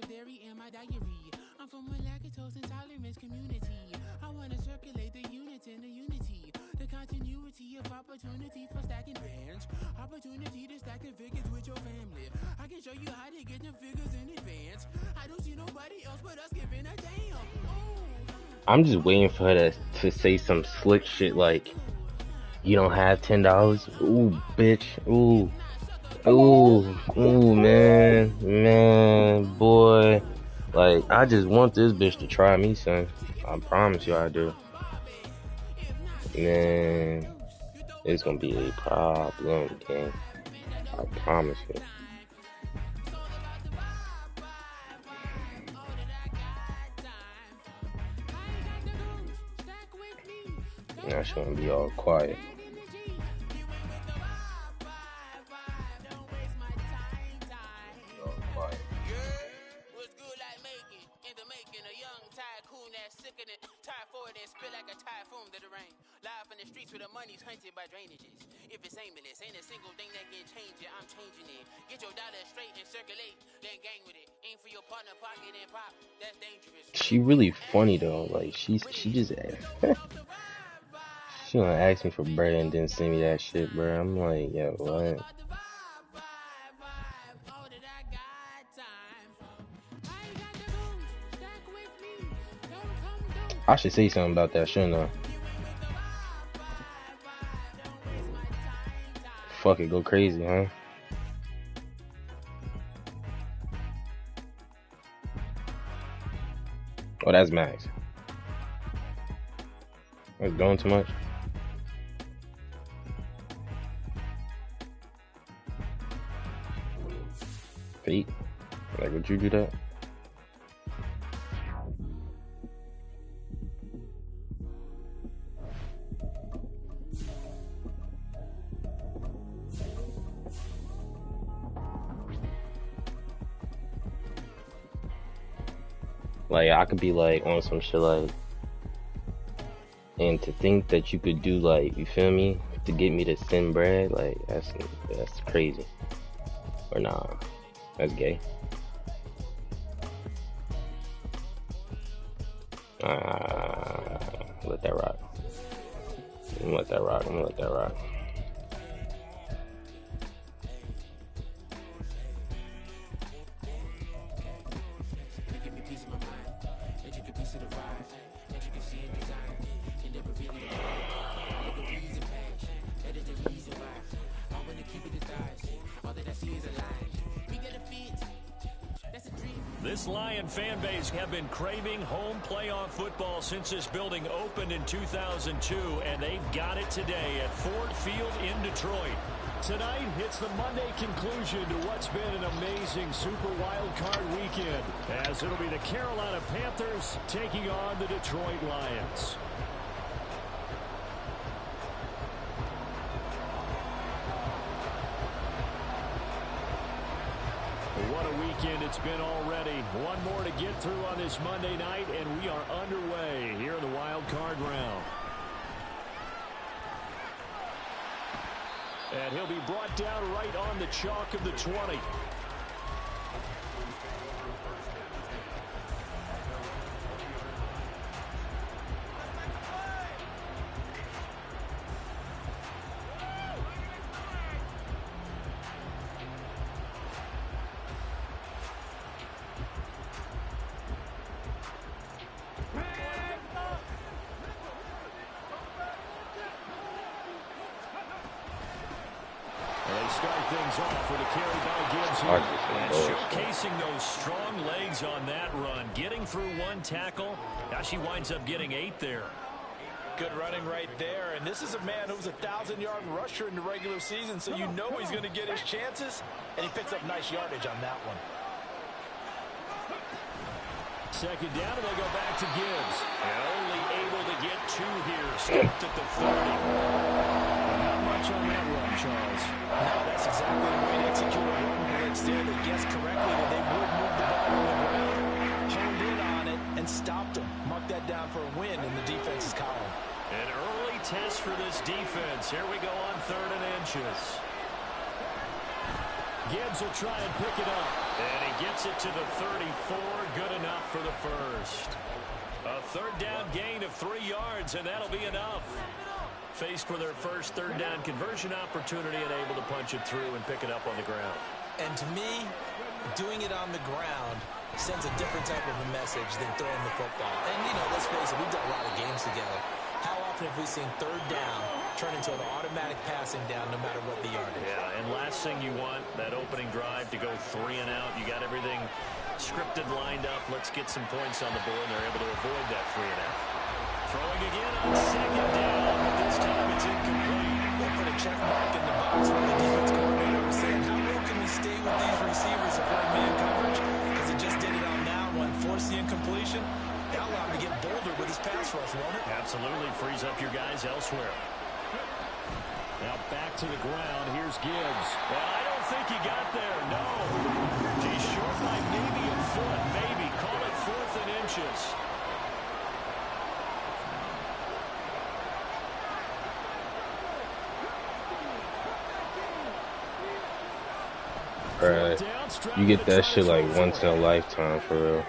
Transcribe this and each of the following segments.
of dairy in my diary. I'm from a lactose intolerance community. I want to circulate the units in the unity. The continuity of opportunity for stacking bands. Opportunity to stack the figures with your family. I can show you how to get the figures in advance. I don't see nobody else but us giving a damn. I'm just waiting for her to say some slick shit like, you don't have $10? Ooh, bitch. Ooh. Ooh, man, boy. Like, I just want this bitch to try me, son. I promise you I do. Man, it's gonna be a problem, gang. I promise you. Now she gonna be all quiet. Live in the streets where the money's hunted by drainages. If it's aimless, ain't a single thing that can change it. I'm changing it. Get your dollar straight and circulate, then gang with it. Aim for your partner pocket and pop. That's dangerous. She really funny though. Like she just she gonna ask me for bread and then send me that shit, bro. I'm like, yo, what? I should say something about that, shouldn't I? Fuck it, go crazy, huh? Oh, that's Max. That's doing too much. Pete, like, would you do that? Like, I could be like on some shit like, and to think that you could do like, you feel me, to get me to send bread, like that's crazy. Or nah, that's gay. Let that rock. I'm gonna let that rock. I'm gonna let that rock. This Lion fan base have been craving home playoff football since this building opened in 2002, and they've got it today at Ford Field in Detroit. Tonight, it's the Monday conclusion to what's been an amazing Super Wild Card weekend, as it'll be the Carolina Panthers taking on the Detroit Lions. What a weekend it's been already. One more to get through on this Monday night, and we are underway here in the wild card round. And he'll be brought down right on the chalk of the 20. Off with a carry by Gibbs here. And showcasing those strong legs on that run. Getting through one tackle. Now she winds up getting 8 there. Good running right there. And this is a man who's a 1,000-yard rusher in the regular season, so you know he's going to get his chances. And he picks up nice yardage on that one. Second down, and they go back to Gibbs. And only able to get 2 here. Stopped at the 30. Not much on that run, Charles. No, that's exactly the way to execute a run blitz there. They guessed correctly that they would move the ball on the ground, honed in on it, and stopped them. Mark that down for a win in the defense's column. An early test for this defense. Here we go on 3rd and inches. Gibbs will try and pick it up. And he gets it to the 34. Good enough for the first. A third down gain of 3 yards, and that'll be enough. Faced with their first third down conversion opportunity and able to punch it through and pick it up on the ground. And to me, doing it on the ground sends a different type of a message than throwing the football. And, you know, let's face it, we've done a lot of games together. How often have we seen third down turn into an automatic passing down no matter what the yardage? Yeah, and last thing you want, that opening drive to go 3 and out. You got everything scripted, lined up. Let's get some points on the board, and they're able to avoid that 3 and out. Throwing again on second down, but this time it's incomplete. They put a check mark in the box when the defense coordinator was saying, how low can we stay with these receivers if we're in man coverage? Because it just did it on that one, forced the incompletion. That allowed him to get bolder with his pass rush, won't it? Absolutely, frees up your guys elsewhere. Now back to the ground. Here's Gibbs. Well, I don't think he got there, no. He's short by maybe a foot, maybe. Call it 4th and inches. Bruh, you get that shit like once in a lifetime, for real.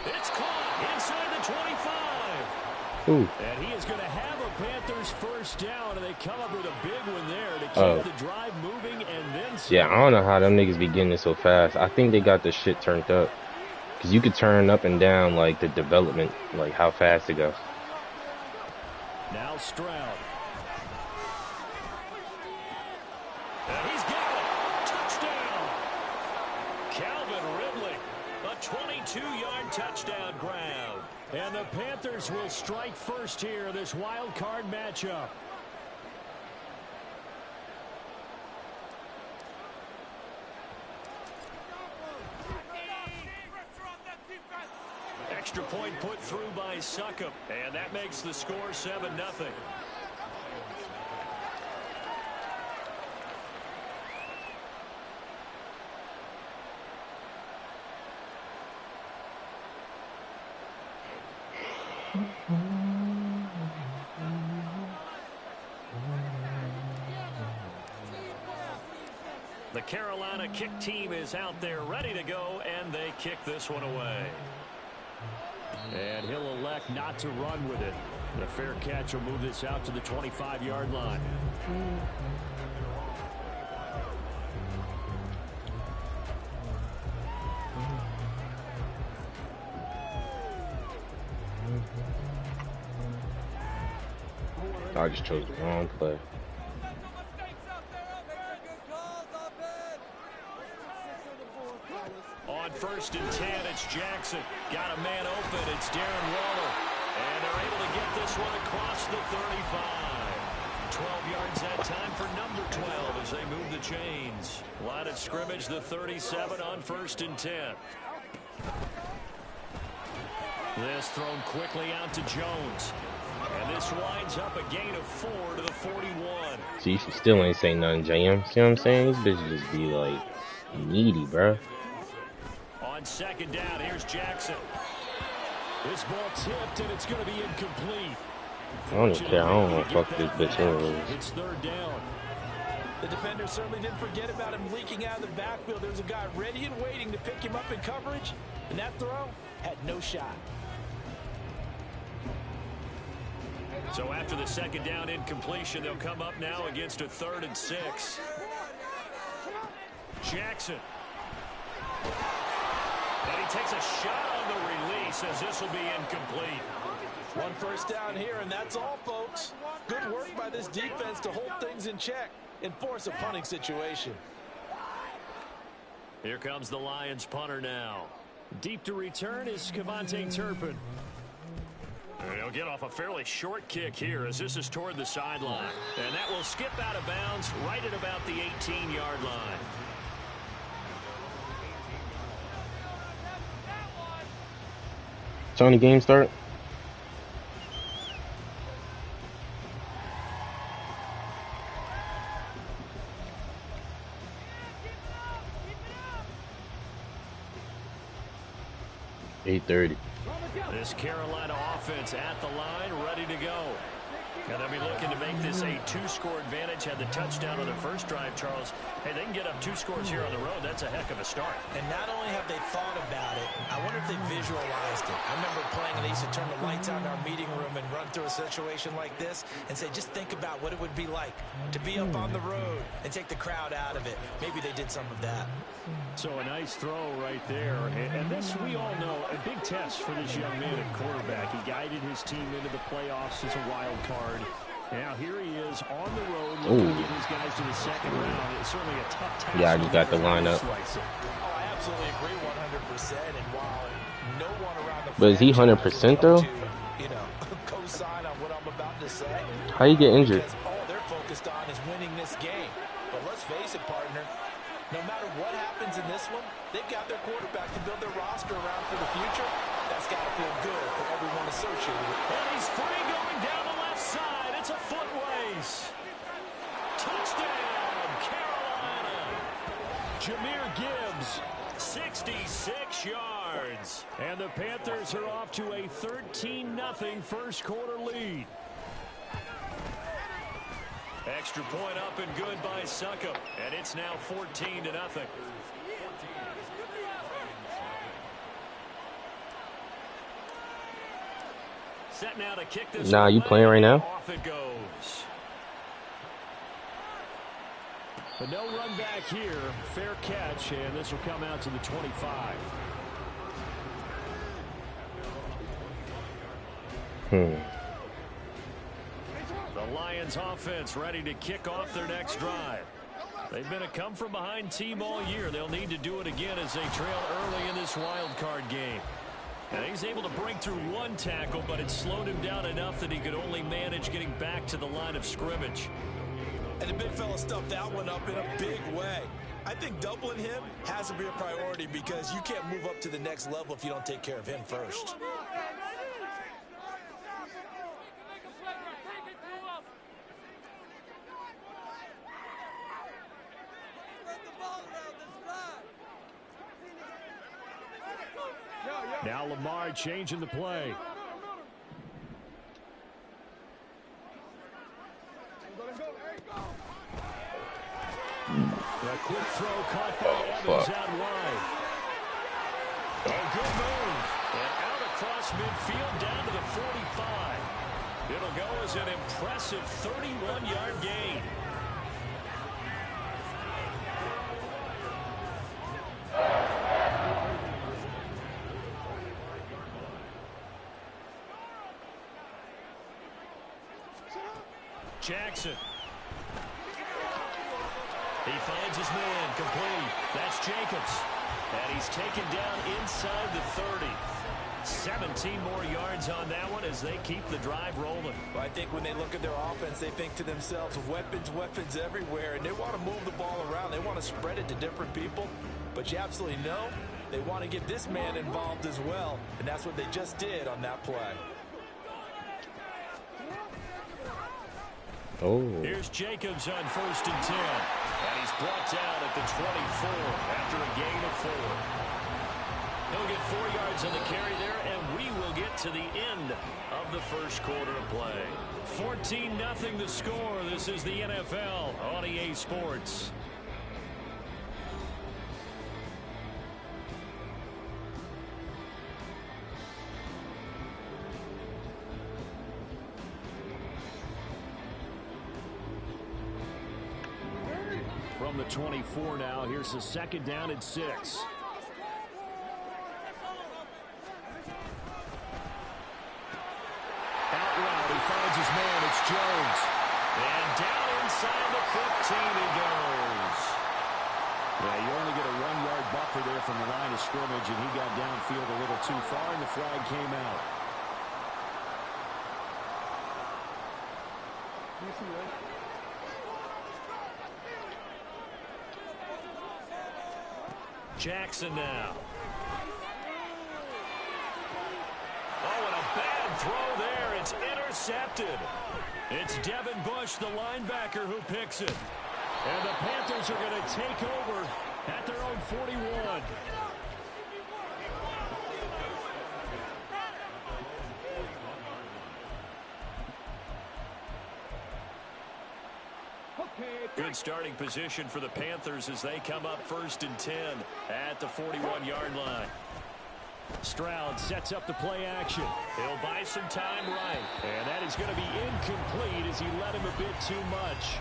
It's caught inside the 25. Ooh. And he is going to have a Panthers first down, and they come up with a big one there to keep the drive moving and then some. Yeah, I don't know how them niggas be getting it so fast. I think they got the shit turned up. Because you could turn up and down, like, the development, like, how fast it goes. Now Stroud. And he's got it. Touchdown. Calvin Ridley. A 22-yard touchdown grab. And the Panthers will strike first here, this wild card matchup. Extra point put through by Succop, and that makes the score 7-0. The Carolina kick team is out there ready to go, and they kick this one away. And he'll elect not to run with it. The fair catch will move this out to the 25-yard line. I just chose the wrong play. On 1st and 10, it's Jackson. Got a man open. It's Darren Waller. And they're able to get this one across the 35. 12 yards that time for number 12 as they move the chains. Line of scrimmage, the 37 on 1st and 10. This thrown quickly out to Jones. And this winds up a gain of 4 to the 41. See, you still ain't saying nothing, JM. See what I'm saying? These bitches just be like needy, bro. On 2nd down, here's Jackson. This ball tipped, and it's going to be incomplete. I don't even care. I don't want to fuck this bitch anyways. It's 3rd down. The defender certainly didn't forget about him leaking out of the backfield. There was a guy ready and waiting to pick him up in coverage, and that throw had no shot. So after the 2nd down incompletion, they'll come up now against a 3rd and 6. Jackson. And he takes a shot on the release as this will be incomplete. 1 first down here, and that's all, folks. Good work by this defense to hold things in check and force a punting situation. Here comes the Lions punter now. Deep to return is Kevontae Turpin. And he'll get off a fairly short kick here as this is toward the sideline. And that will skip out of bounds right at about the 18-yard line. Tony, game start. (8:30). This Carolina offense at the line, ready to go. And they'll be looking to make this a 2-score advantage. Had the touchdown on the first drive, Charles. Hey, they can get up 2 scores here on the road. That's a heck of a start. And not only have they thought about it, I wonder if they visualized it. I remember playing and they used to turn the lights on in our meeting room and run through a situation like this and say, just think about what it would be like to be up on the road and take the crowd out of it. Maybe they did some of that. So a nice throw right there. And this, we all know, a big test for this young man at quarterback. He guided his team into the playoffs as a wild card. Now here he is on the road looking to get his guys to the second round. It's certainly a tough task. Yeah, I just got the lineup. Oh, I absolutely agree 100%. And while no one around the But is he 100% though? Co-sign on what I'm about to say. How you get injured? Because all they're focused on is winning this game. But let's face it, partner. No matter what happens in this one, they've got their quarterback to build their roster around for the future. That's got to feel good for everyone associated with it. And he's free going down the left side. It's a foot race. Touchdown, Carolina. Jahmyr Gibbs, 66 yards. And the Panthers are off to a 13-0 first quarter lead. Extra point up and good by Succop. And it's now 14-0. Set now to kick this. Nah, you playing right now? Off it goes. But no run back here. Fair catch, and this will come out to the 25. The Lions offense ready to kick off their next drive. They've been a come-from-behind team all year. They'll need to do it again as they trail early in this wild card game. And he's able to break through one tackle, but it slowed him down enough that he could only manage getting back to the line of scrimmage. And the big fella stuffed that one up in a big way. I think doubling him has to be a priority because you can't move up to the next level if you don't take care of him first. Now Lamar changing the play. A quick throw caught by Evans out wide. A good move. And out across midfield down to the 45. It'll go as an impressive 31-yard gain. Jackson. He finds his man complete. That's Jacobs. And he's taken down inside the 30. 17 more yards on that one as they keep the drive rolling. Well, I think when they look at their offense, they think to themselves, weapons, weapons everywhere. And they want to move the ball around. They want to spread it to different people. But you absolutely know they want to get this man involved as well. And that's what they just did on that play. Here's Jacobs on 1st and 10. And he's brought down at the 24 after a gain of 4. He'll get 4 yards on the carry there, and we will get to the end of the first quarter of play. 14-0 the score. This is the NFL on EA Sports. From the 24 now, here's the second down and 6. Out route, he finds his man, it's Jones. And down inside the 15 he goes. Yeah, you only get a 1-yard buffer there from the line of scrimmage, and he got downfield a little too far, and the flag came out. Jackson now. Oh, and a bad throw there. It's intercepted. It's Devin Bush, the linebacker, who picks it. And the Panthers are going to take over at their own 41. Good starting position for the Panthers as they come up 1st and 10 at the 41-yard line. Stroud sets up the play action. He'll buy some time right. And that is going to be incomplete as he let him a bit too much.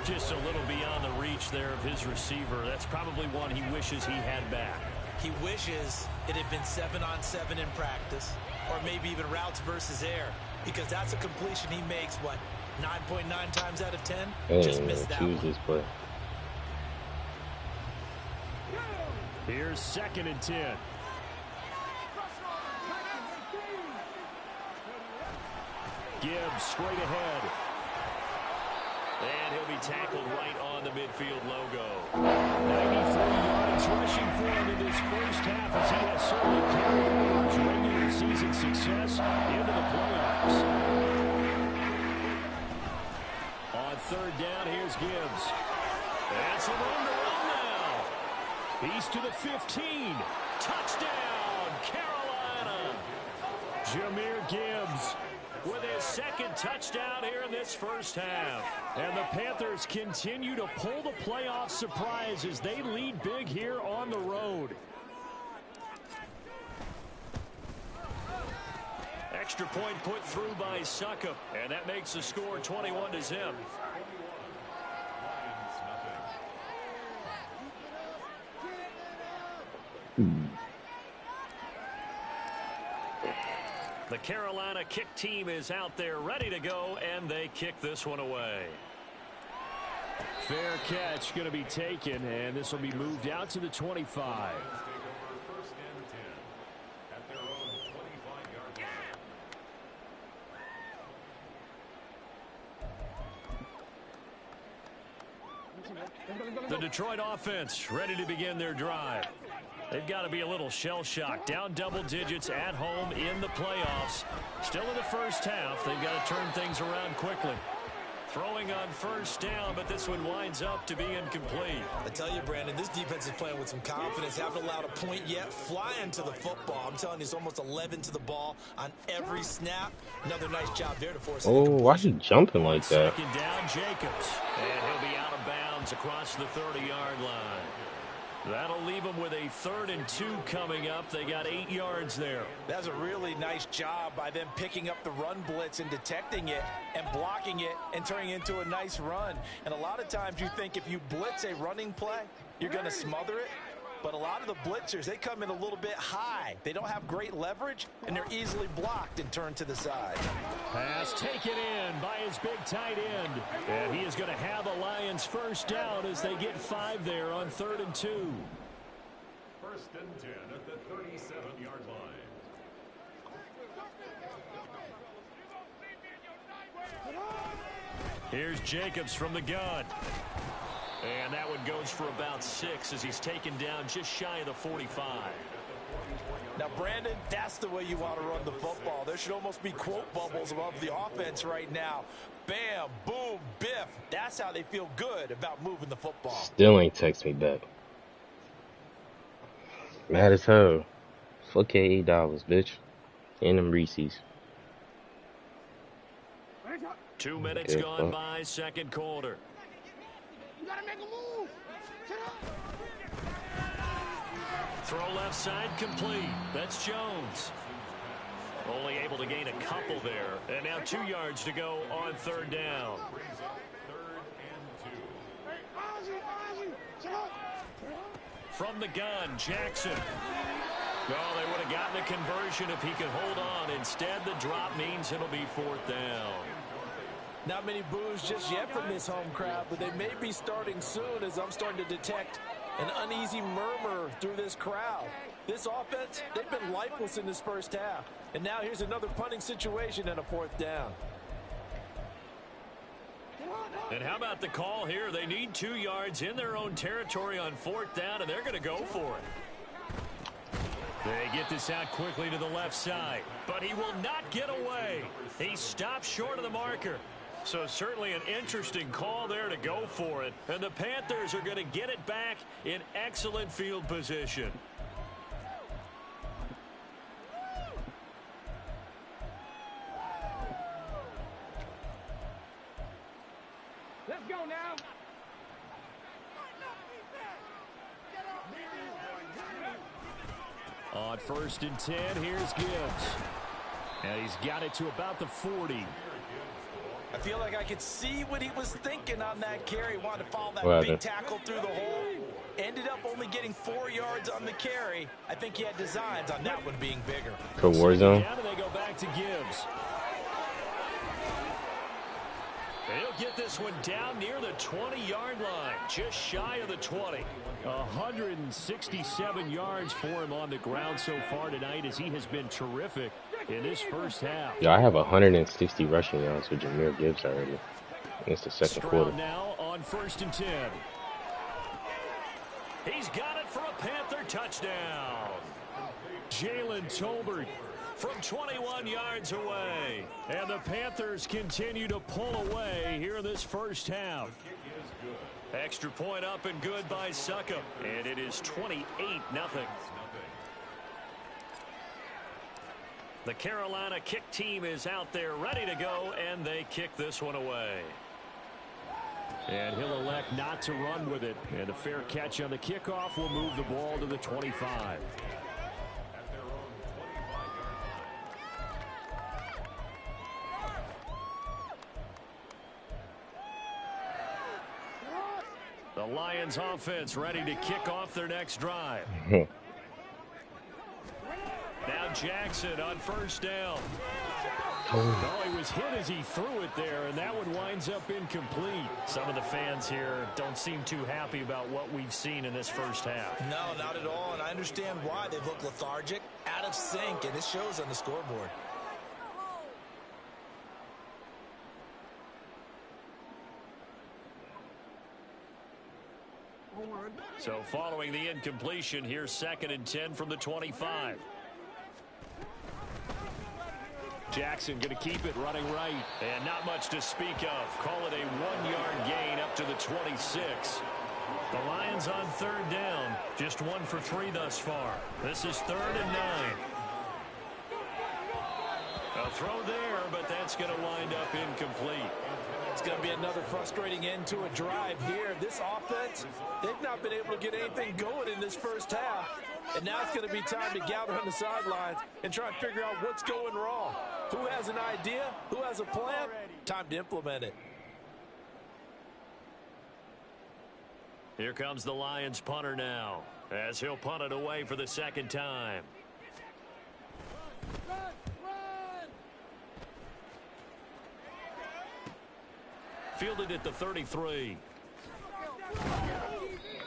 Just a little beyond the reach there of his receiver. That's probably one he wishes he had back. He wishes it had been 7-on-7 in practice, or maybe even routes versus air, because that's a completion he makes, what, 9.9 times out of 10? Just missed that one. This play. Here's 2nd and 10. Gibbs straight ahead. And he'll be tackled right on the midfield logo. 94 yards rushing for him in this first half as he has certainly carried over his regular season success into the playoffs. On 3rd down, here's Gibbs. That's him on the run now. He's to the 15. Touchdown, Carolina. Jahmyr Gibbs with his 2nd touchdown here in this first half. And the Panthers continue to pull the playoff surprise as they lead big here on the road. Extra point put through by Suckup, and that makes the score 21-0. The Carolina kick team is out there ready to go, and they kick this one away. Fair catch going to be taken, and this will be moved out to the 25. The Detroit offense ready to begin their drive. They've got to be a little shell-shocked. Down double digits at home in the playoffs. Still in the first half. They've got to turn things around quickly. Throwing on 1st down, but this one winds up to be incomplete. I tell you, Brandon, this defense is playing with some confidence. Haven't allowed a point yet. Flying to the football. I'm telling you, it's almost 11 to the ball on every snap. Another nice job there to force it. Oh, why is he jumping like that? 2nd down, Jacobs. And he'll be out of bounds across the 30-yard line. That'll leave them with a 3rd and 2 coming up. They got 8 yards there. That's a really nice job by them picking up the run blitz and detecting it and blocking it and turning it into a nice run. And a lot of times you think if you blitz a running play, you're going to smother it. But a lot of the blitzers, they come in a little bit high. They don't have great leverage, and they're easily blocked and turned to the side. Pass taken in by his big tight end. And he is going to have the Lions 1st down as they get 5 there on 3rd and 2. 1st and 10 at the 37-yard line. Here's Jacobs from the gun. And that one goes for about 6 as he's taken down just shy of the 45. Now, Brandon, that's the way you want to run the football. There should almost be quote bubbles above the offense right now. Bam, boom, biff. That's how they feel good about moving the football. Still ain't text me back. Mad as hell. Fuck $8, bitch. And them Reese's. 2 minutes gone by, 2nd quarter. You gotta make a move. Throw left side complete. That's Jones. Only able to gain a couple there. And now 2 yards to go on 3rd down. From the gun, Jackson. Oh, they would have gotten a conversion if he could hold on. Instead, the drop means it'll be 4th down. Not many boos just yet from this home crowd, but they may be starting soon as I'm starting to detect an uneasy murmur through this crowd. This offense, they've been lifeless in this first half. And now here's another punting situation and a 4th down. And how about the call here? They need 2 yards in their own territory on 4th down, and they're going to go for it. They get this out quickly to the left side, but he will not get away. He stops short of the marker. So certainly an interesting call there to go for it. And the Panthers are going to get it back in excellent field position. On 1st and 10, here's Gibbs. And he's got it to about the 40. I feel like I could see what he was thinking on that carry. Wanted to follow that big tackle through the hole. Ended up only getting 4 yards on the carry. I think he had designs on that one being bigger. For Warzone. Down and they go back to Gibbs. He'll get this one down near the 20-yard line, just shy of the 20. 167 yards for him on the ground so far tonight, as he has been terrific in this first half. Yeah, I have 160 rushing yards with Jahmyr Gibbs already. It's the second quarter. Now on 1st and 10. He's got it for a Panther touchdown. Jalen Tolbert from 21 yards away. And the Panthers continue to pull away here in this first half. Extra point up and good by Succop. And it is 28-0. The Carolina kick team is out there ready to go, and they kick this one away. And he'll elect not to run with it. And a fair catch on the kickoff will move the ball to the 25. The Lions offense ready to kick off their next drive. Now Jackson on 1st down. Oh, he was hit as he threw it there, and that one winds up incomplete. Some of the fans here don't seem too happy about what we've seen in this first half. No, not at all, and I understand why. They look lethargic, out of sync, and it shows on the scoreboard. So following the incompletion, here's 2nd and 10 from the 25. Jackson going to keep it running right. And not much to speak of. Call it a 1-yard gain up to the 26. The Lions on 3rd down. Just 1 for 3 thus far. This is 3rd and 9. A throw there, but that's going to wind up incomplete. It's going to be another frustrating end to a drive here. This offense, they've not been able to get anything going in this first half. And now it's going to be time to gather on the sidelines and try and figure out what's going wrong. Who has an idea? Who has a plan? Time to implement it. Here comes the Lions punter now, as he'll punt it away for the 2nd time. Fielded at the 33.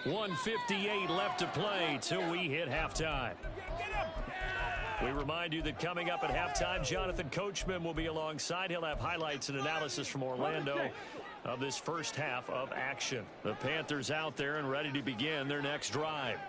1:58 left to play till we hit halftime. We remind you that coming up at halftime, Jonathan Coachman will be alongside. He'll have highlights and analysis from Orlando of this first half of action. The Panthers out there and ready to begin their next drive.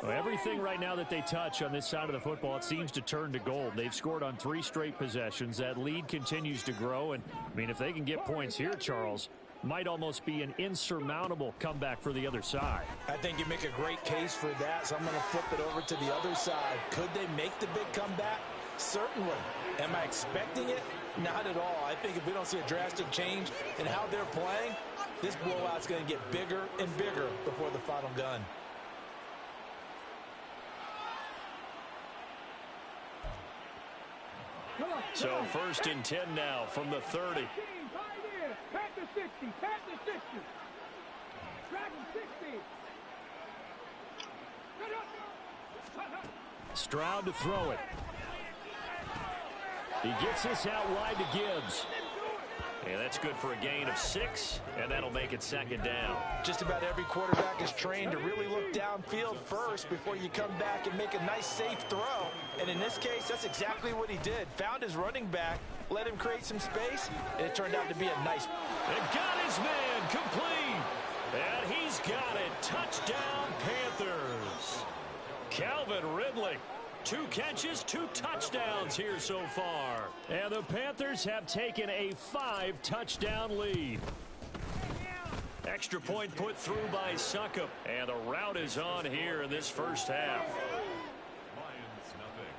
Well, everything right now that they touch on this side of the football, it seems to turn to gold. They've scored on 3 straight possessions. That lead continues to grow. And, I mean, if they can get points here, Charles, might almost be an insurmountable comeback for the other side. I think you make a great case for that, so I'm going to flip it over to the other side. Could they make the big comeback? Certainly. Am I expecting it? Not at all. I think if we don't see a drastic change in how they're playing, this blowout's going to get bigger and bigger before the final gun. So 1st and 10 now from the 30. Panther 60, Panther 60. Dragon 60. Stroud to throw it. He gets this out wide to Gibbs. And that's good for a gain of 6, and that'll make it 2nd down. Just about every quarterback is trained to really look downfield first before you come back and make a nice, safe throw. And in this case, that's exactly what he did. Found his running back, let him create some space, and it turned out to be a nice. And got his man complete. And he's got it. Touchdown, Panthers. Calvin Ridley. 2 catches, 2 touchdowns here so far. And the Panthers have taken a 5-touchdown lead. Extra point put through by Succop. And the route is on here in this first half. Lions nothing.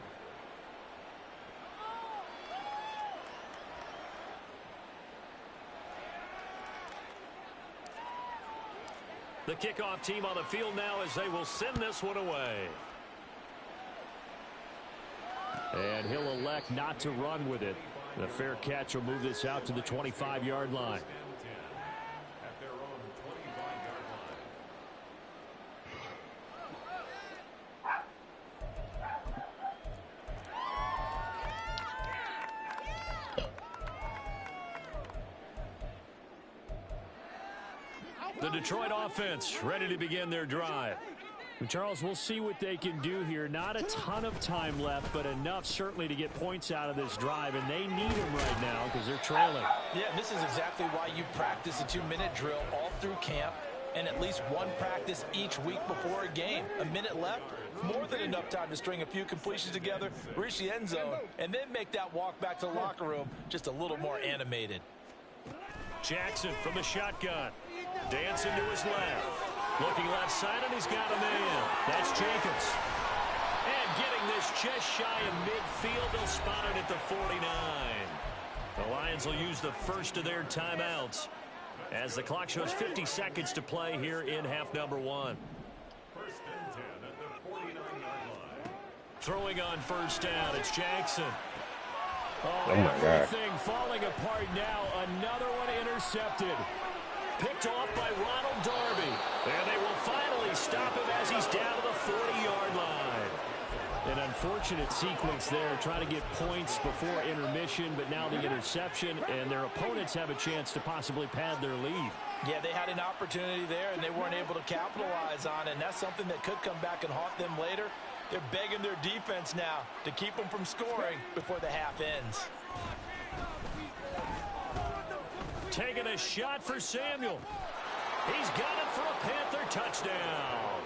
The kickoff team on the field now as they will send this one away. And he'll elect not to run with it. The fair catch will move this out to the 25-yard line. At their own 25-yard line. The Detroit offense ready to begin their drive. And Charles, we'll see what they can do here. Not a ton of time left, but enough certainly to get points out of this drive, and they need them right now because they're trailing. Yeah, this is exactly why you practice a 2-minute drill all through camp and at least one practice each week before a game. A minute left, more than enough time to string a few completions together, reach the end zone, and then make that walk back to the locker room just a little more animated. Jackson from the shotgun. Dancing to his left. Looking left side, and he's got a man. That's Jacobs. And getting this just shy of midfield, they'll spot it at the 49. The Lions will use the first of their timeouts as the clock shows 50 seconds to play here in half number 1. First and 10 at the 49-yard line. Throwing on first down, it's Jackson. Oh, my God. Everything falling apart now. Another one intercepted. Picked off by Ronald Darby. And they will finally stop him as he's down to the 40-yard line. An unfortunate sequence there, trying to get points before intermission, but now the interception, and their opponents have a chance to possibly pad their lead. Yeah, they had an opportunity there, and they weren't able to capitalize on it, and that's something that could come back and haunt them later. They're begging their defense now to keep them from scoring before the half ends. Taking a shot for Samuel. He's got it for a Panther touchdown.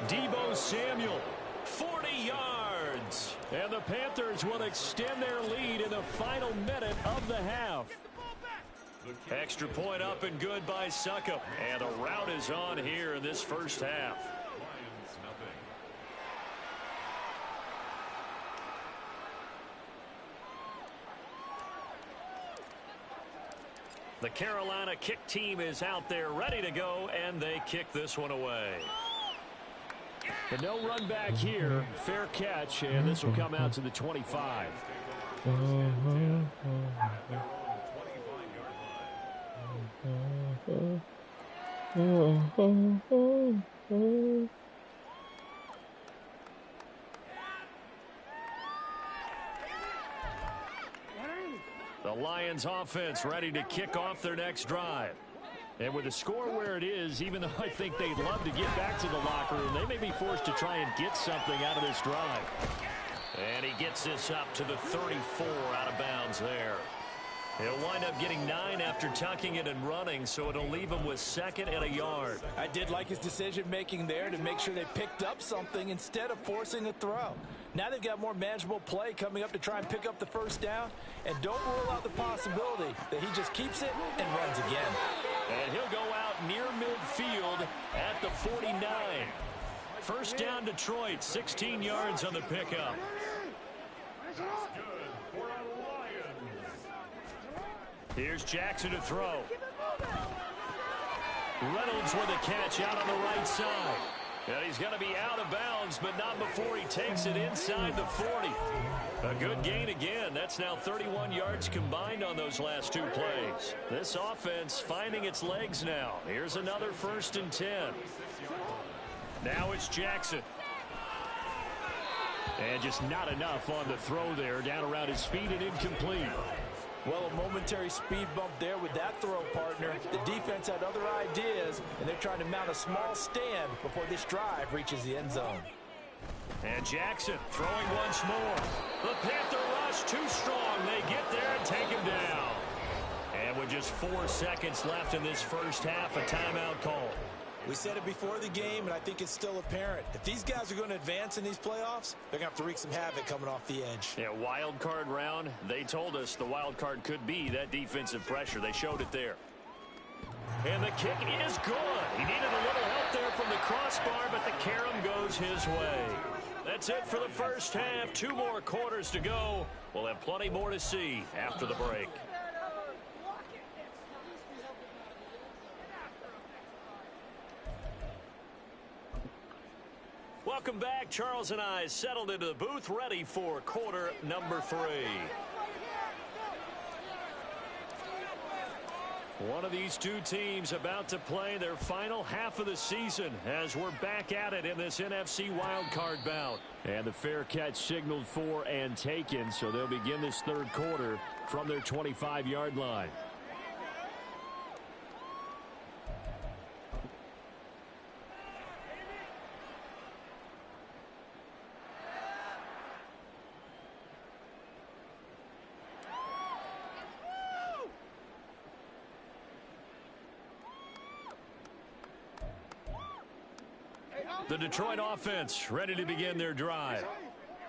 Deebo Samuel, 40 yards. And the Panthers will extend their lead in the final minute of the half. Extra point up and good by Succop. And the rout is on here in this first half. Lions nothing. The Carolina kick team is out there ready to go, and they kick this one away. But no run back here. Fair catch, and this will come out to the 25. The Lions offense ready to kick off their next drive. And with the score where it is, even though I think they'd love to get back to the locker room, they may be forced to try and get something out of this drive. And he gets this up to the 34 out of bounds there. He'll wind up getting 9 after tucking it and running, so it'll leave him with 2nd and a yard. I did like his decision-making there to make sure they picked up something instead of forcing a throw. Now they've got more manageable play coming up to try and pick up the first down, and don't rule out the possibility that he just keeps it and runs again. And he'll go out near midfield at the 49. First down Detroit, 16 yards on the pickup. Good for a Lions. Here's Jackson to throw. Reynolds with a catch out on the right side. And he's going to be out of bounds, but not before he takes it inside the 40. A good gain again. That's now 31 yards combined on those last 2 plays. This offense finding its legs now. Here's another 1st and 10. Now it's Jackson. And just not enough on the throw there. Down around his feet and incomplete. Well, a momentary speed bump there with that throw, partner. The defense had other ideas, and they're trying to mount a small stand before this drive reaches the end zone. And Jackson throwing once more. The Panther rush too strong. They get there and take him down. And with just 4 seconds left in this first half, a timeout call. We said it before the game, and I think it's still apparent. If these guys are going to advance in these playoffs, they're going to have to wreak some havoc coming off the edge. Yeah, wild card round. They told us the wild card could be that defensive pressure. They showed it there. And the kick is good. He needed a little help there from the crossbar, but the carom goes his way. That's it for the first half. 2 more quarters to go. We'll have plenty more to see after the break. Welcome back. Charles and I settled into the booth, ready for quarter number 3. One of these two teams about to play their final half of the season as we're back at it in this NFC wildcard bout. And the fair catch signaled for and taken, so they'll begin this third quarter from their 25-yard line. The Detroit offense ready to begin their drive.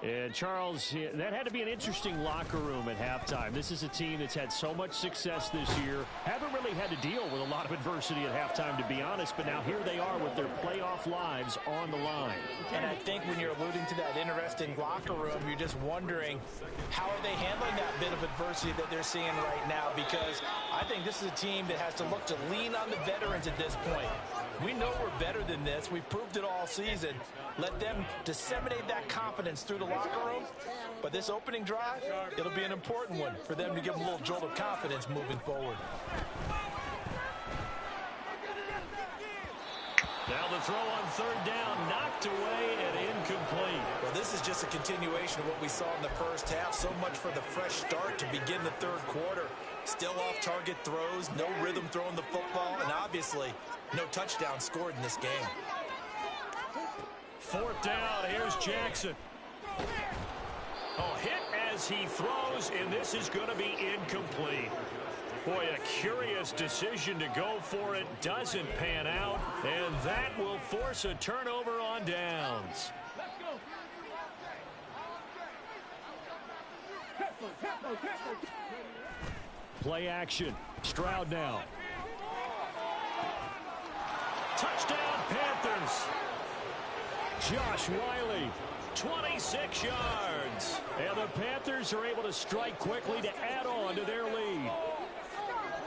And Charles, that had to be an interesting locker room at halftime. This is a team that's had so much success this year. Haven't really had to deal with a lot of adversity at halftime, to be honest. But now here they are with their playoff lives on the line. And I think when you're alluding to that interesting locker room, you're just wondering how are they handling that bit of adversity that they're seeing right now? Because I think this is a team that has to look to lean on the veterans at this point. We know we're better than this. We've proved it all season. Let them disseminate that confidence through the locker room. But this opening drive, it'll be an important one for them to give them a little jolt of confidence moving forward. Now the throw on third down, knocked away and incomplete. Well, this is just a continuation of what we saw in the first half. So much for the fresh start to begin the third quarter. Still off-target throws, no rhythm throwing the football, and obviously no touchdown scored in this game. Fourth down, here's Jackson. Oh, hit as he throws, and this is going to be incomplete. Boy, a curious decision to go for it. Doesn't pan out, and that will force a turnover on downs. Play action. Stroud now. Touchdown, Panthers. Josh Wiley, 26 yards. And the Panthers are able to strike quickly to add on to their lead.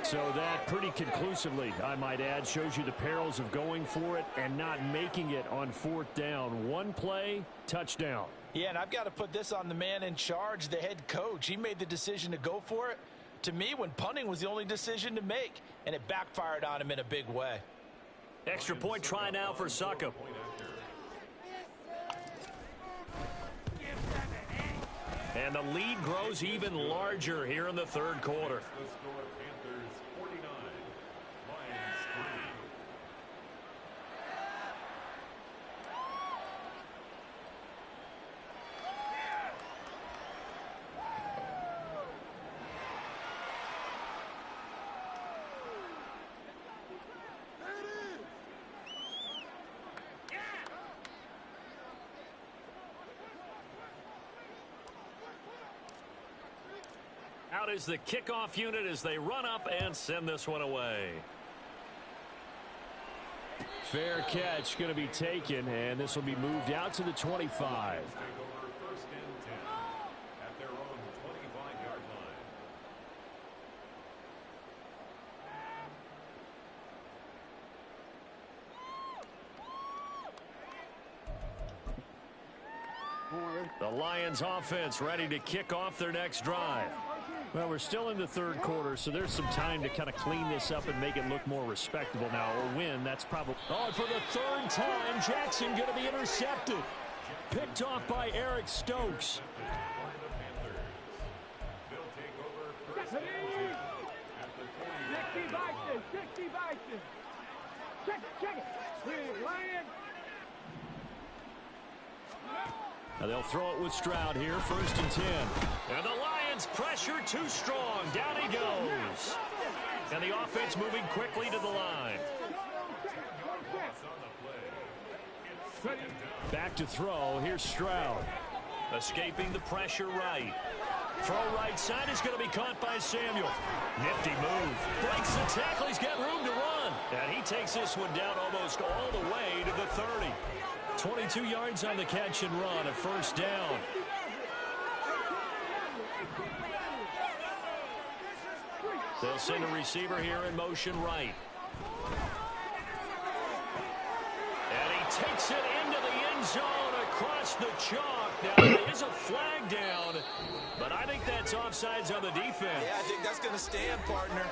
So that pretty conclusively, I might add, shows you the perils of going for it and not making it on fourth down. One play, touchdown. Yeah, and I've got to put this on the man in charge, the head coach. He made the decision to go for it. To me, when punting was the only decision to make, and it backfired on him in a big way. Extra point try now for Succop. And the lead grows even larger here in the third quarter. Out is the kickoff unit as they run up and send this one away. Fair catch going to be taken, and this will be moved out to the 25. The Lions offense ready to kick off their next drive. Well, we're still in the third quarter, so there's some time to kind of clean this up and make it look more respectable now. Or win, that's probably... Oh, for the third time, Jackson going to be intercepted. Picked off by Eric Stokes. 60 Bison. Check it. Lion. Now they'll throw it with Stroud here, 1st and 10. And the Lions pressure too strong. Down he goes. And the offense moving quickly to the line. Back to throw. Here's Stroud. Escaping the pressure right. Throw right side is going to be caught by Samuel. Nifty move. Breaks the tackle. He's got room to run. And he takes this one down almost all the way to the 30. 22 yards on the catch and run, a 1st down. They'll send a receiver here in motion right. And he takes it into the end zone. A across the chalk. Now, there is a flag down, but I think that's offsides on the defense. Yeah, I think that's going to stand, partner.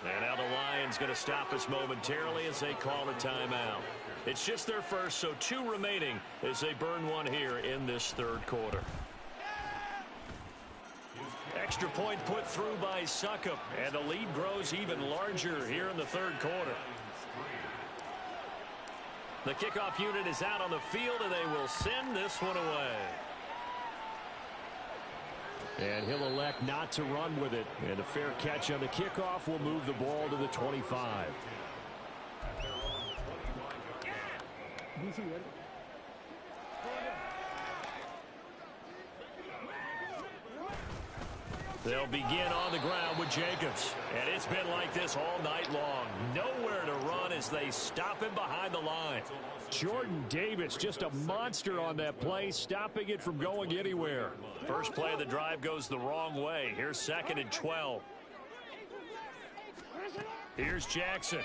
And now the Lions going to stop us momentarily as they call a timeout. It's just their first, so 2 remaining as they burn one here in this third quarter. Extra point put through by Succop, and the lead grows even larger here in the third quarter. The kickoff unit is out on the field, and they will send this one away. And he'll elect not to run with it. And a fair catch on the kickoff will move the ball to the 25. They'll begin on the ground with Jacobs. And it's been like this all night long. Nowhere to run as they stop him behind the line. Jordan Davis, just a monster on that play, stopping it from going anywhere. First play of the drive goes the wrong way. Here's 2nd and 12. Here's Jackson.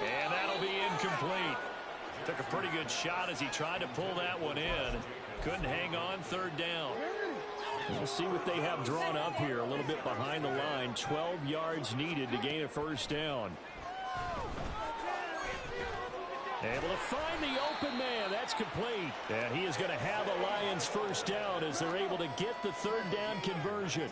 And that'll be incomplete. Took a pretty good shot as he tried to pull that one in. Couldn't hang on, 3rd down. We'll see what they have drawn up here. A little bit behind the line. 12 yards needed to gain a 1st down. Able to find the open man. That's complete. And he is going to have a Lions 1st down as they're able to get the 3rd down conversion.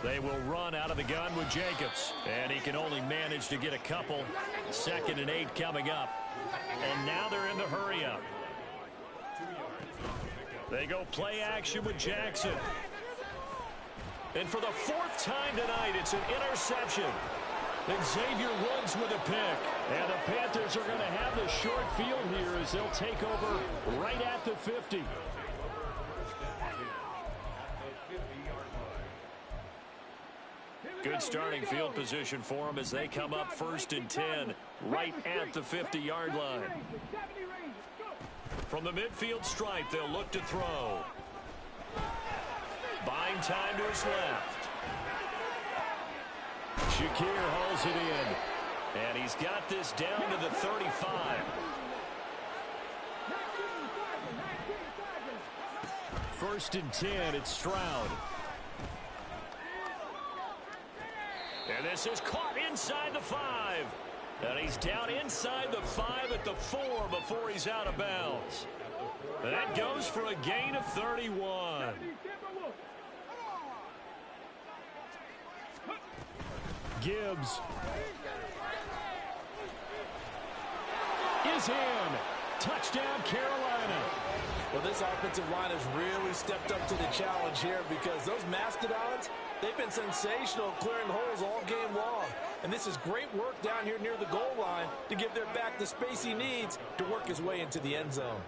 They will run out of the gun with Jacobs. And he can only manage to get a couple. 2nd and 8 coming up. And now they're in the hurry up. They go play action with Jackson. And for the 4th time tonight, it's an interception. Xavier Woods with a pick. And the Panthers are going to have the short field here as they'll take over right at the 50. Good starting field position for them as they come up 1st and 10 right at the 50-yard line. From the midfield stripe, they'll look to throw. Buying time to his left. Shakir hauls it in. And he's got this down to the 35. 1st and 10, it's Stroud. And this is caught inside the 5. And he's down inside the 5 at the 4 before he's out of bounds. That goes for a gain of 31. Gibbs is in. Touchdown, Carolina. Well, this offensive line has really stepped up to the challenge here because those Mastodons, they've been sensational clearing holes all game long. And this is great work down here near the goal line to give their back the space he needs to work his way into the end zone.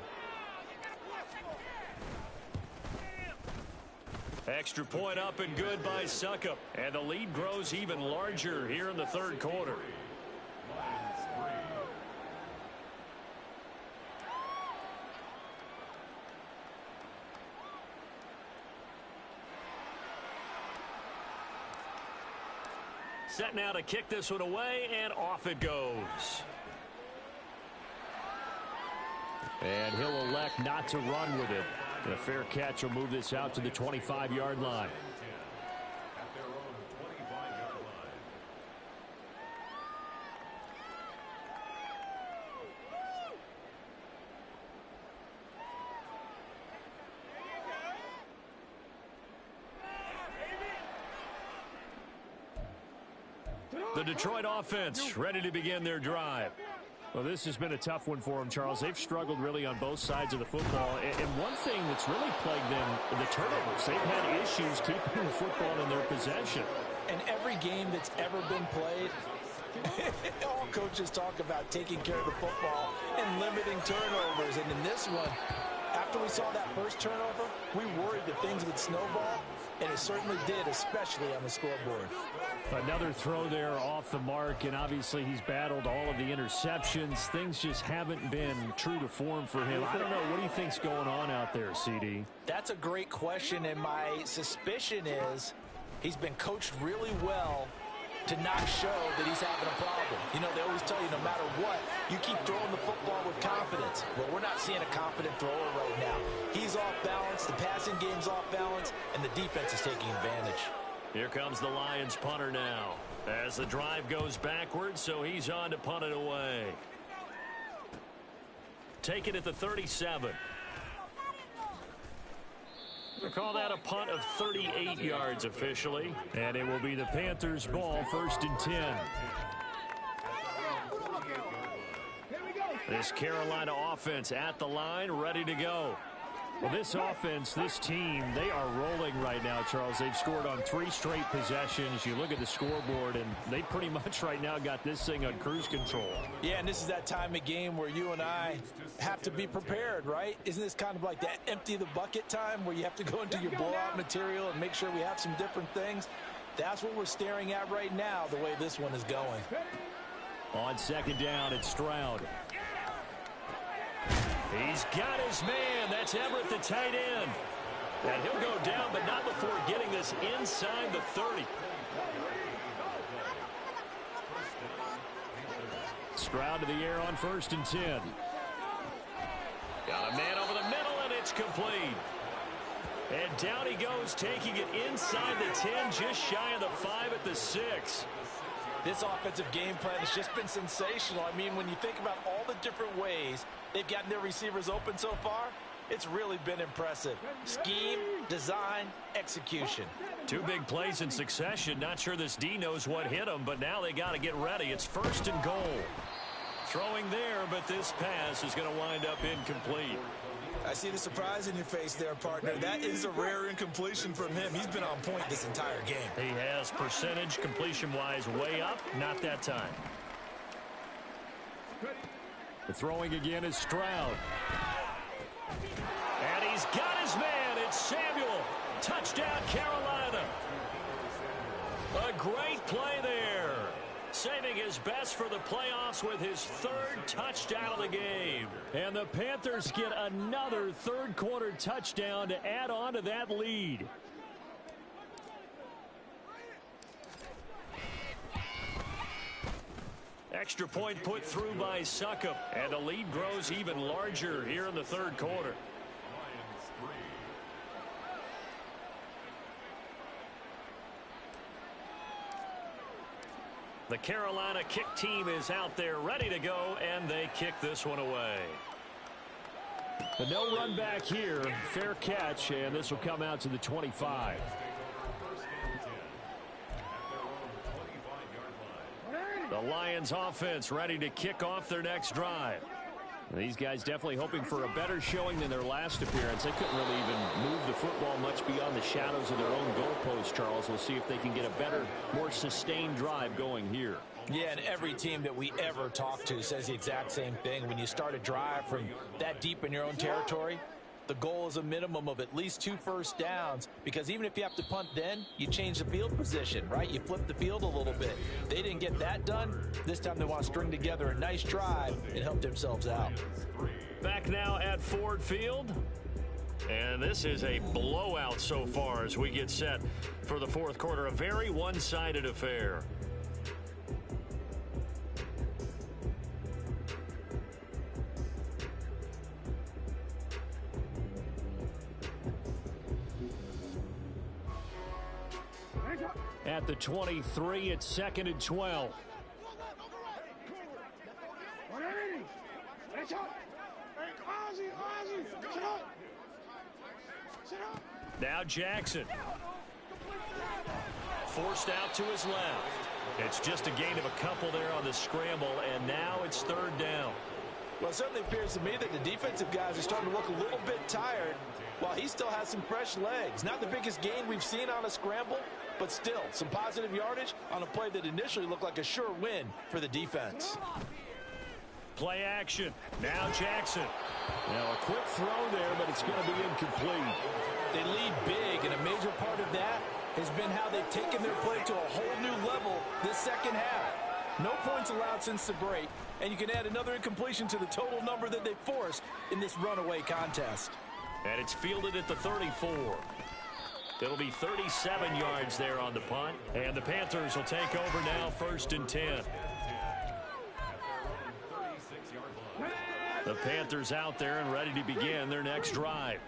Extra point up and good by Succop. And the lead grows even larger here in the third quarter. Set now to kick this one away, and off it goes. And he'll elect not to run with it. And a fair catch will move this out to the 25-yard line. The Detroit offense ready to begin their drive. Well, this has been a tough one for them, Charles. They've struggled really on both sides of the football. And one thing that's really plagued them, the turnovers. They've had issues keeping the football in their possession. And every game that's ever been played, all coaches talk about taking care of the football and limiting turnovers. And in this one, after we saw that first turnover, we worried that things would snowball. And it certainly did, especially on the scoreboard. Another throw there off the mark, and obviously he's battled all of the interceptions. Things just haven't been true to form for him. I don't know. What do you think's going on out there, CD? That's a great question, and my suspicion is he's been coached really well to not show that he's having a problem. You know, they always tell you no matter what, you keep throwing the football with confidence. Well, we're not seeing a confident thrower right now. He's off balance, the passing game's off balance, and the defense is taking advantage. Here comes the Lions punter now. As the drive goes backwards, so he's on to punt it away. Take it at the 37. We'll call that a punt of 38 yards officially. And it will be the Panthers' ball, 1st and 10. This Carolina offense at the line, ready to go. Well, this offense, this team, they are rolling right now, Charles. They've scored on 3 straight possessions. You look at the scoreboard, and they pretty much right now got this thing on cruise control. Yeah, and this is that time of game where you and I have to be prepared, right? Isn't this kind of like that empty the bucket time where you have to go into your blowout material and make sure we have some different things? That's what we're staring at right now, the way this one is going. On 2nd down, it's Stroud. He's got his man. That's Everett, the tight end. And he'll go down, but not before getting this inside the 30. Stroud to the air on 1st and 10. Got a man over the middle, and it's complete. And down he goes, taking it inside the 10, just shy of the 5 at the 6. This offensive game plan has just been sensational. I mean, when you think about all the different ways they've gotten their receivers open so far, it's really been impressive. Scheme, design, execution. 2 big plays in succession. Not sure this D knows what hit him, but now they got to get ready. It's 1st and goal. Throwing there, but this pass is going to wind up incomplete. I see the surprise in your face there, partner. That is a rare incompletion from him. He's been on point this entire game. He has percentage completion-wise way up. Not that time. The throwing again is Stroud. And he's got his man. It's Samuel. Touchdown, Carolina. A great play there. Saving his best for the playoffs with his 3rd touchdown of the game. And the Panthers get another 3rd quarter touchdown to add on to that lead. Extra point put through by Succop. And the lead grows even larger here in the 3rd quarter. The Carolina kick team is out there ready to go, and they kick this one away. But no run back here. Fair catch, and this will come out to the 25. The Lions offense ready to kick off their next drive. These guys definitely hoping for a better showing than their last appearance. They couldn't really even move the football much beyond the shadows of their own goalpost, Charles. We'll see if they can get a better, more sustained drive going here. Yeah, and every team that we ever talk to says the exact same thing. When you start a drive from that deep in your own territory, the goal is a minimum of at least 2 first downs, because even if you have to punt then, you change the field position, right? You flip the field a little bit. They didn't get that done. This time they want to string together a nice drive and help themselves out. Back now at Ford Field. And this is a blowout so far as we get set for the 4th quarter. A very one-sided affair. At the 23, it's 2nd and 12. Now Jackson. Forced out to his left. It's just a gain of a couple there on the scramble, and now it's 3rd down. Well, it certainly appears to me that the defensive guys are starting to look a little bit tired, while he still has some fresh legs. Not the biggest gain we've seen on a scramble, but still some positive yardage on a play that initially looked like a sure win for the defense. Play action. Now Jackson. Now a quick throw there, but it's going to be incomplete. They lead big, and a major part of that has been how they've taken their play to a whole new level this second half. No points allowed since the break, and you can add another incompletion to the total number that they forced in this runaway contest. And it's fielded at the 34. It'll be 37 yards there on the punt. And the Panthers will take over now, 1st and 10. The Panthers out there and ready to begin their next drive.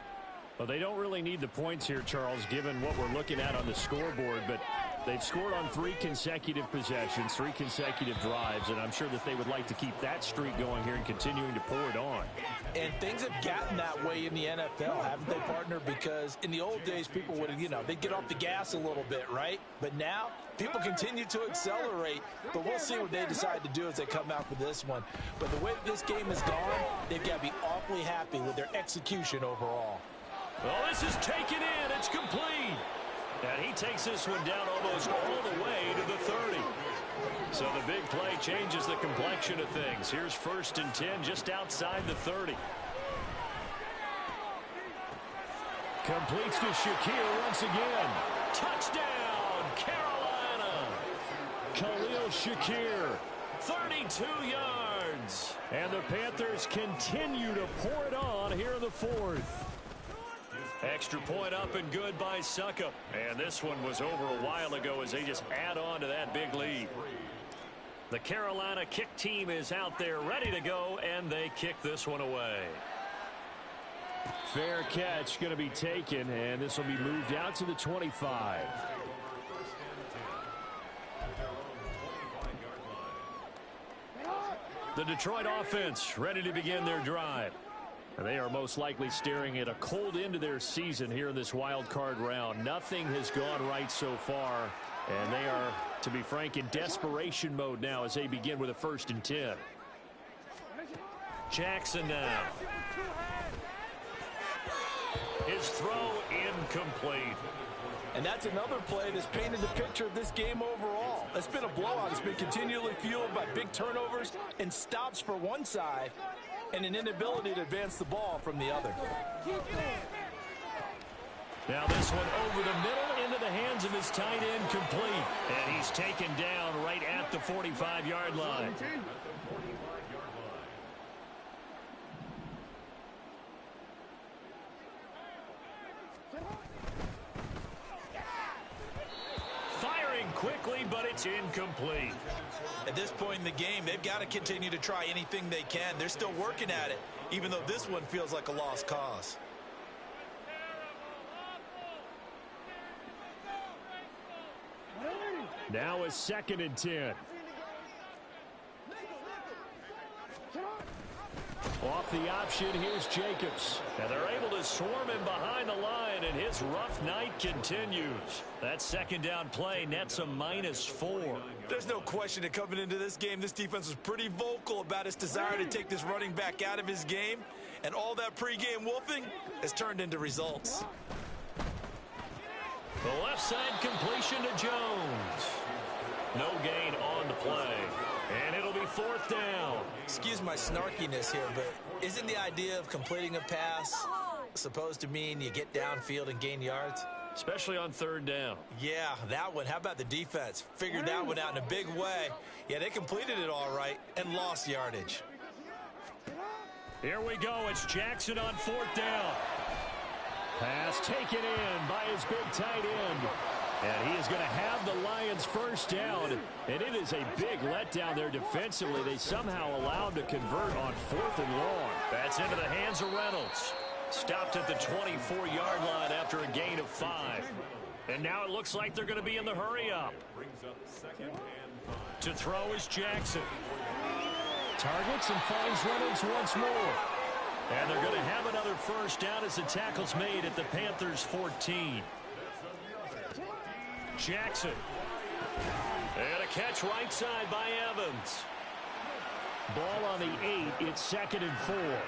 Well, they don't really need the points here, Charles, given what we're looking at on the scoreboard, but they've scored on 3 consecutive possessions, 3 consecutive drives, and I'm sure that they would like to keep that streak going here and continuing to pour it on. And things have gotten that way in the NFL, haven't they, partner? Because in the old days, people would, they'd get off the gas a little bit, right? But now, people continue to accelerate, but we'll see what they decide to do as they come out for this one. But the way this game has gone, they've got to be awfully happy with their execution overall. Well, this is taken in. It's complete. And he takes this one down almost all the way to the 30. So the big play changes the complexion of things. Here's 1st and 10 just outside the 30. Completes to Shakir once again. Touchdown, Carolina. Khalil Shakir, 32 yards. And the Panthers continue to pour it on here in the 4th. Extra point up and good by Suckup. And this one was over a while ago as they just add on to that big lead. The Carolina kick team is out there ready to go, and they kick this one away. Fair catch going to be taken, and this will be moved out to the 25. The Detroit offense ready to begin their drive. And they are most likely staring at a cold end to their season here in this wild card round. Nothing has gone right so far, and they are, to be frank, in desperation mode now as they begin with a 1st and 10. Jackson now. His throw incomplete. And that's another play that's painted the picture of this game overall. It's been a blowout. It's been continually fueled by big turnovers and stops for one side and an inability to advance the ball from the other. Now this one over the middle into the hands of his tight end, complete. And he's taken down right at the 45-yard line. Firing quickly, but it's incomplete. At this point in the game, they've got to continue to try anything they can. They're still working at it, even though this one feels like a lost cause. Now a 2nd and 10. Off the option, here's Jacobs. And they're able to swarm him behind the line, and his rough night continues. That 2nd down play nets a -4. There's no question that coming into this game, this defense was pretty vocal about its desire to take this running back out of his game, and all that pregame wolfing has turned into results. The left side completion to Jones. No gain on the play. And it'll be 4th down. Excuse my snarkiness here, but isn't the idea of completing a pass supposed to mean you get downfield and gain yards? Especially on 3rd down. Yeah, that one. How about the defense? Figured that one out in a big way. Yeah, they completed it all right and lost yardage. Here we go. It's Jackson on 4th down. Pass taken in by his big tight end. And he is going to have the Lions 1st down. And it is a big letdown there defensively. They somehow allowed to convert on 4th and long. That's into the hands of Reynolds. Stopped at the 24-yard line after a gain of 5. And now it looks like they're going to be in the hurry-up. To throw is Jackson. Targets and finds Reynolds once more. And they're going to have another 1st down as the tackle's made at the Panthers' 14. Jackson. And a catch right side by Evans. Ball on the 8. It's 2nd and 4.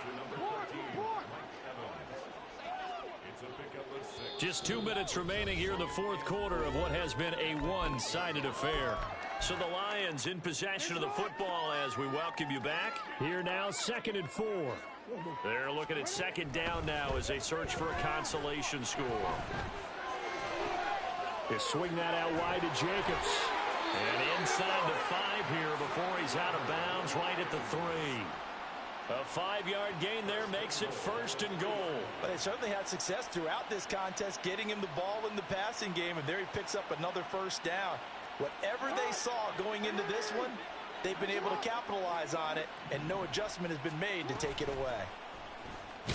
Just 2 minutes remaining here in the 4th quarter of what has been a one-sided affair. So the Lions in possession of the football as we welcome you back. Here now, 2nd and 4. They're looking at 2nd down now as they search for a consolation score. They swing that out wide to Jacobs. And inside the 5 here before he's out of bounds right at the 3. A 5-yard gain there makes it 1st and goal. But they certainly had success throughout this contest, getting him the ball in the passing game, and there he picks up another 1st down. Whatever they saw going into this one, they've been able to capitalize on it, and no adjustment has been made to take it away.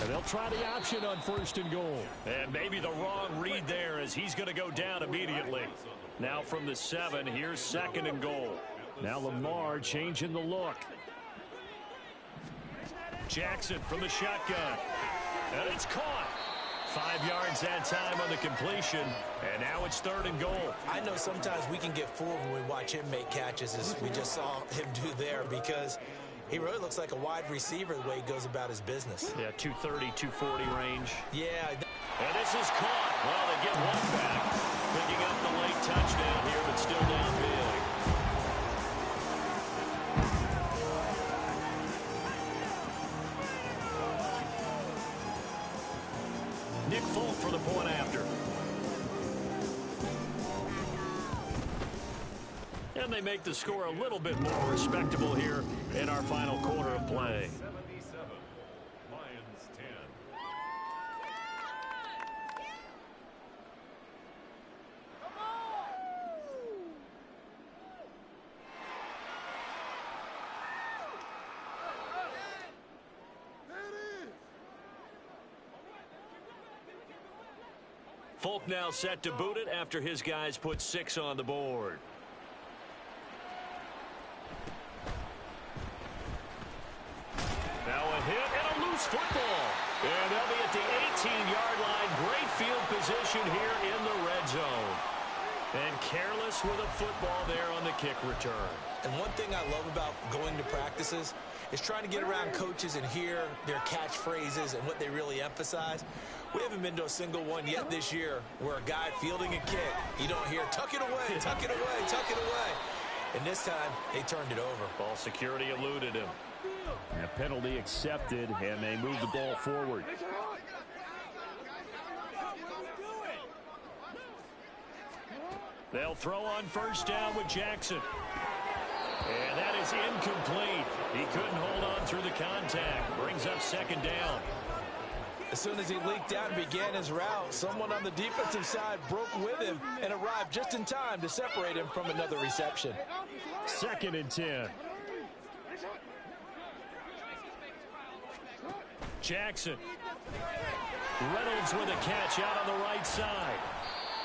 And they'll try the option on 1st and goal. And maybe the wrong read there, as he's going to go down immediately. Now from the 7, here's 2nd and goal. Now Lamar changing the look. Jackson from the shotgun. And it's caught. 5 yards that time on the completion. And now it's 3rd and goal. I know sometimes we can get fooled when we watch him make catches, as we just saw him do there, because he really looks like a wide receiver the way he goes about his business. Yeah, 230, 240 range. Yeah. And this is caught. Well, they get one back. Picking up the late touchdown here, but still down big. Nick Folk for the point after. And they make the score a little bit more respectable here in our final quarter of play. 77, Lions 10. Folk now set to boot it after his guys put 6 on the board. Now a hit and a loose football. And they'll be at the 18-yard line. Great field position here in the red zone. And careless with a football there on the kick return. And one thing I love about going to practices is trying to get around coaches and hear their catchphrases and what they really emphasize. We haven't been to a single one yet this year where a guy fielding a kick, you don't hear, tuck it away, tuck it away, tuck it away. And this time, they turned it over. Ball security eluded him. And a penalty accepted, and they move the ball forward. They'll throw on 1st down with Jackson. And that is incomplete. He couldn't hold on through the contact. Brings up 2nd down. As soon as he leaked out and began his route, someone on the defensive side broke with him and arrived just in time to separate him from another reception. 2nd and 10. Jackson. Reynolds with a catch out on the right side.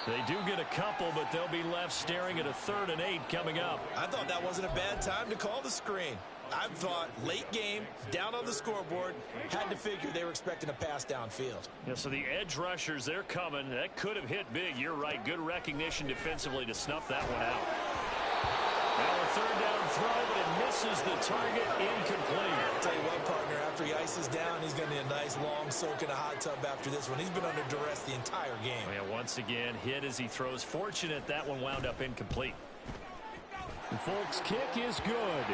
They do get a couple, but they'll be left staring at a 3rd and 8 coming up. I thought that wasn't a bad time to call the screen. I thought late game, down on the scoreboard, had to figure they were expecting a pass downfield. Yeah, so the edge rushers, they're coming. That could have hit big. You're right. Good recognition defensively to snuff that one out. Now a 3rd down throw, but it misses the target. Incomplete. I'll tell you what, partner, after he ices down, he's going to need a nice long soak in a hot tub after this one. He's been under duress the entire game. Yeah, once again, hit as he throws. Fortunate that one wound up incomplete. The Folks' kick is good.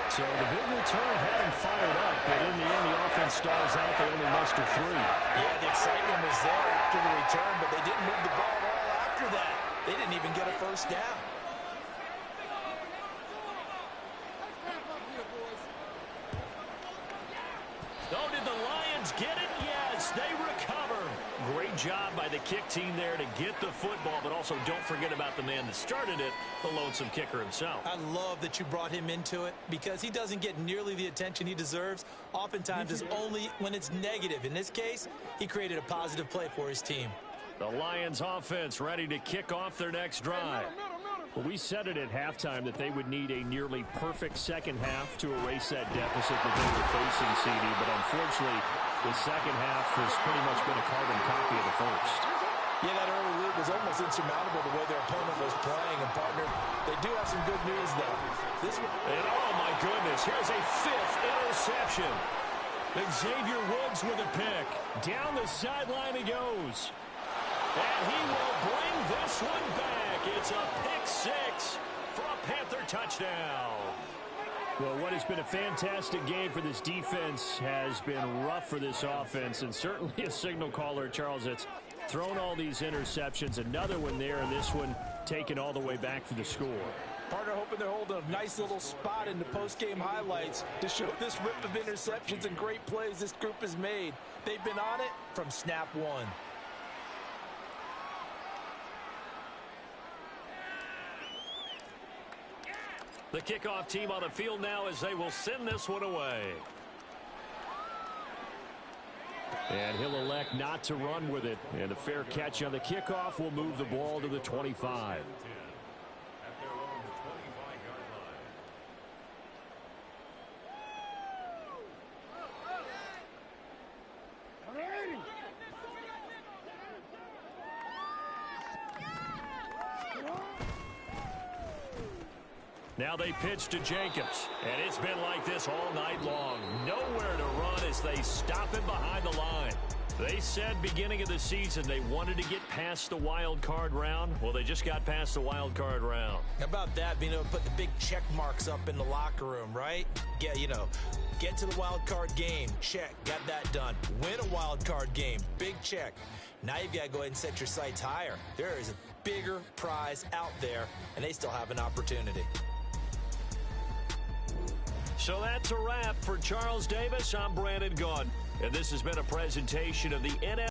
So the big return had him fired up, but in the end, the offense stalls out. They only muster 3. Yeah, the excitement was there after the return, but they didn't move the ball at all after that. They didn't even get a 1st down. Oh, did the Lions get it? Yes, they recover. Great job by the kick team there to get the football, but also don't forget about the man that started it, the lonesome kicker himself. I love that you brought him into it because he doesn't get nearly the attention he deserves. Oftentimes it's only when it's negative. In this case, he created a positive play for his team. The Lions offense ready to kick off their next drive. Well, we said it at halftime that they would need a nearly perfect second half to erase that deficit that they were facing, CD, but unfortunately, the second half has pretty much been a carbon copy of the first. Yeah, that early lead was almost insurmountable the way their opponent was playing, and partner, they do have some good news, though. And oh, my goodness, here's a 5th interception. Xavier Woods with a pick. Down the sideline he goes. And he will bring this one back. It's a pick 6 for a Panther touchdown. Well, what has been a fantastic game for this defense has been rough for this offense, and certainly a signal caller, Charles, that's thrown all these interceptions. Another one there, and this one taken all the way back for the score. Partner hoping they're holding a nice little spot in the post-game highlights to show this rip of interceptions and great plays this group has made. They've been on it from snap one. The kickoff team on the field now as they will send this one away. And he'll elect not to run with it. And a fair catch on the kickoff will move the ball to the 25. Now they pitch to Jacobs, and it's been like this all night long. Nowhere to run as they stop him behind the line. They said beginning of the season they wanted to get past the wild card round. Well, they just got past the wild card round. How about that, being able to put the big check marks up in the locker room, right? Get to the wild card game. Check, got that done. Win a wild card game. Big check. Now you've got to go ahead and set your sights higher. There is a bigger prize out there, and they still have an opportunity. So that's a wrap for Charles Davis. I'm Brandon Gaudin, and this has been a presentation of the NFL.